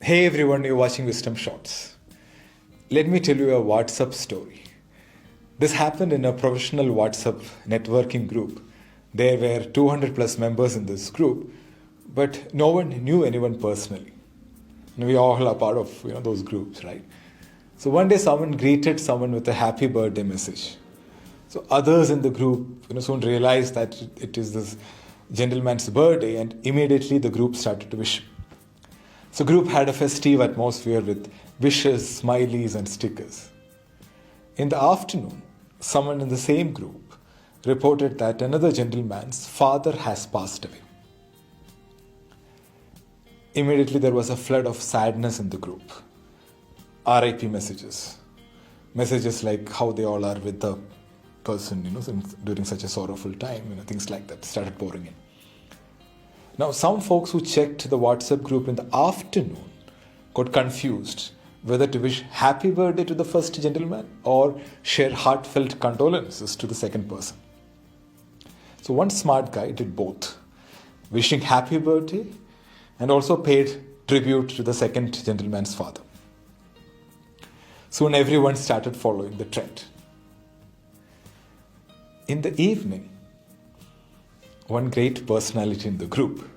Hey everyone, you're watching Wisdom Shots. Let me tell you a WhatsApp story. This happened in a professional WhatsApp networking group. There were 200 plus members in this group, but no one knew anyone personally. And we all are part of those groups, right? So one day someone greeted someone with a happy birthday message. So others in the group soon realized that it is this gentleman's birthday, and immediately the group started to wish him. So group had a festive atmosphere with wishes, smileys and stickers. In the afternoon, someone in the same group reported that another gentleman's father has passed away. Immediately there was a flood of sadness in the group. RIP messages. Messages like how they all are with the person, during such a sorrowful time, things like that started pouring in. Now, some folks who checked the WhatsApp group in the afternoon got confused whether to wish happy birthday to the first gentleman or share heartfelt condolences to the second person. So one smart guy did both, wishing happy birthday and also paid tribute to the second gentleman's father. Soon everyone started following the trend. In the evening, one great personality in the group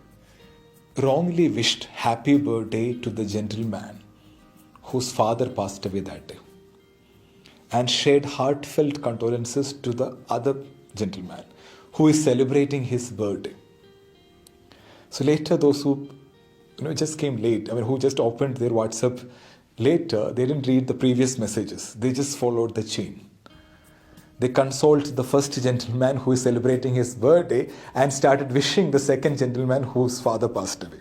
wrongly wished happy birthday to the gentleman whose father passed away that day and shared heartfelt condolences to the other gentleman who is celebrating his birthday. So later those who just came late, who just opened their WhatsApp later, they didn't read the previous messages. They just followed the chain. They consoled the first gentleman who is celebrating his birthday and started wishing the second gentleman whose father passed away.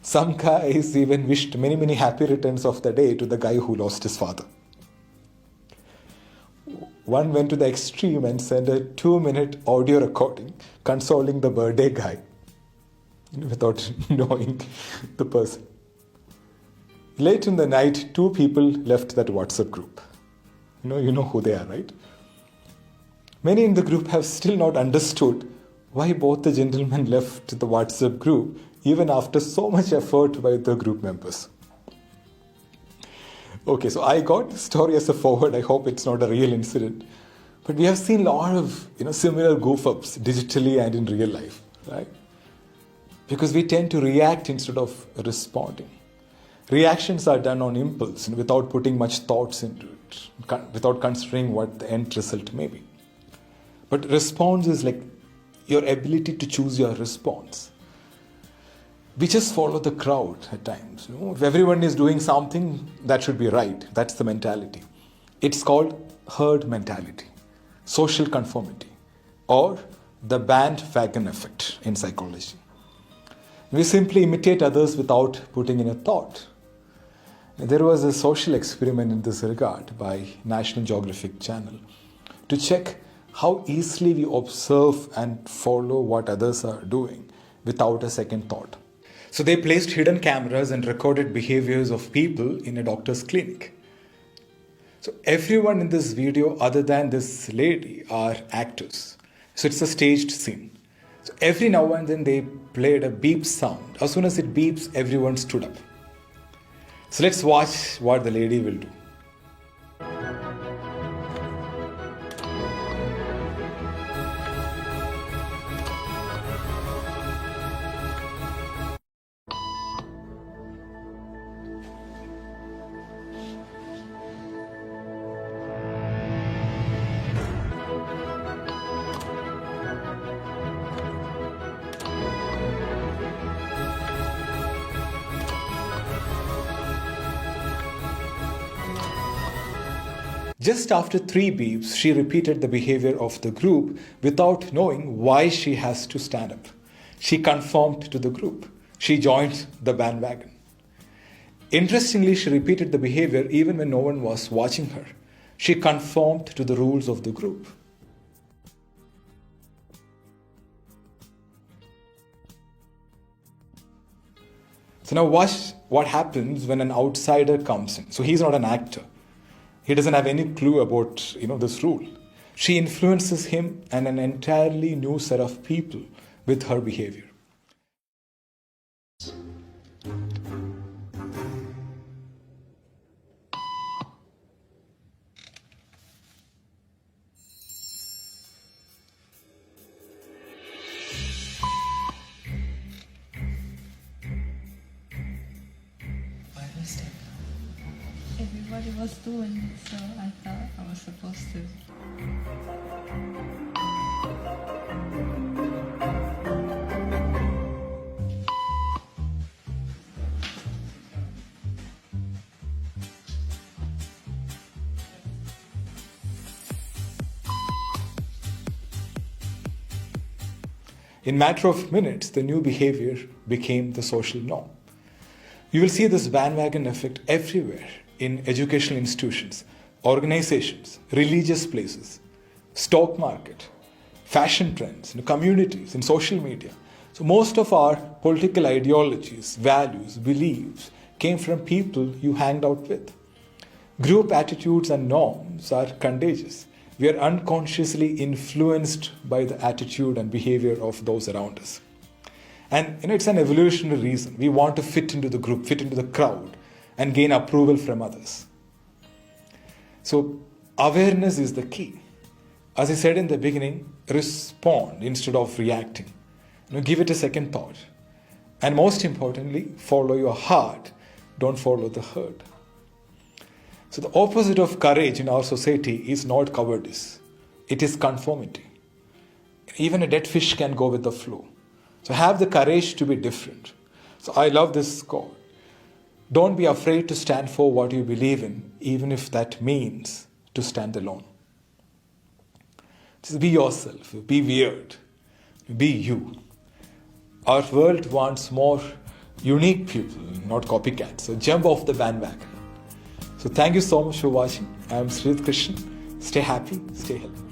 Some guys even wished many, many happy returns of the day to the guy who lost his father. One went to the extreme and sent a 2-minute audio recording consoling the birthday guy without knowing the person. Late in the night, 2 people left that WhatsApp group. You know who they are, right? Many in the group have still not understood why both the gentlemen left the WhatsApp group even after so much effort by the group members. Okay, so I got the story as a forward. I hope it's not a real incident. But we have seen a lot of similar goof-ups digitally and in real life, right? Because we tend to react instead of responding. Reactions are done on impulse without putting much thoughts into it, without considering what the end result may be. But response is like your ability to choose your response. We just follow the crowd at times. If everyone is doing something, that should be right. That's the mentality. It's called herd mentality, social conformity, or the bandwagon effect in psychology. We simply imitate others without putting in a thought. There was a social experiment in this regard by National Geographic Channel to check how easily we observe and follow what others are doing without a second thought. So they placed hidden cameras and recorded behaviors of people in a doctor's clinic. So everyone in this video other than this lady are actors. So it's a staged scene. So every now and then they played a beep sound. As soon as it beeps, everyone stood up. So let's watch what the lady will do. Just after 3 beeps, she repeated the behavior of the group without knowing why she has to stand up. She conformed to the group. She joined the bandwagon. Interestingly, she repeated the behavior even when no one was watching her. She conformed to the rules of the group. So now watch what happens when an outsider comes in. So he's not an actor. He doesn't have any clue about this rule. She influences him and an entirely new set of people with her behavior. everybody was doing, so I thought I was supposed to. In matter of minutes, the new behavior became the social norm. You will see this bandwagon effect everywhere in educational institutions, organizations, religious places, stock market, fashion trends, in communities, in social media. So most of our political ideologies, values, beliefs came from people you hanged out with. Group attitudes and norms are contagious. We are unconsciously influenced by the attitude and behavior of those around us. And it's an evolutionary reason. We want to fit into the group, fit into the crowd, and gain approval from others. So awareness is the key. As I said in the beginning, respond instead of reacting. Give it a second thought. And most importantly, follow your heart. Don't follow the herd. So the opposite of courage in our society is not cowardice. It is conformity. Even a dead fish can go with the flow. So have the courage to be different. So I love this quote. Don't be afraid to stand for what you believe in, even if that means to stand alone. Just be yourself. Be weird. Be you. Our world wants more unique people, not copycats. So jump off the bandwagon. So thank you so much for watching. I am Sridhar Krishnan. Stay happy, stay healthy.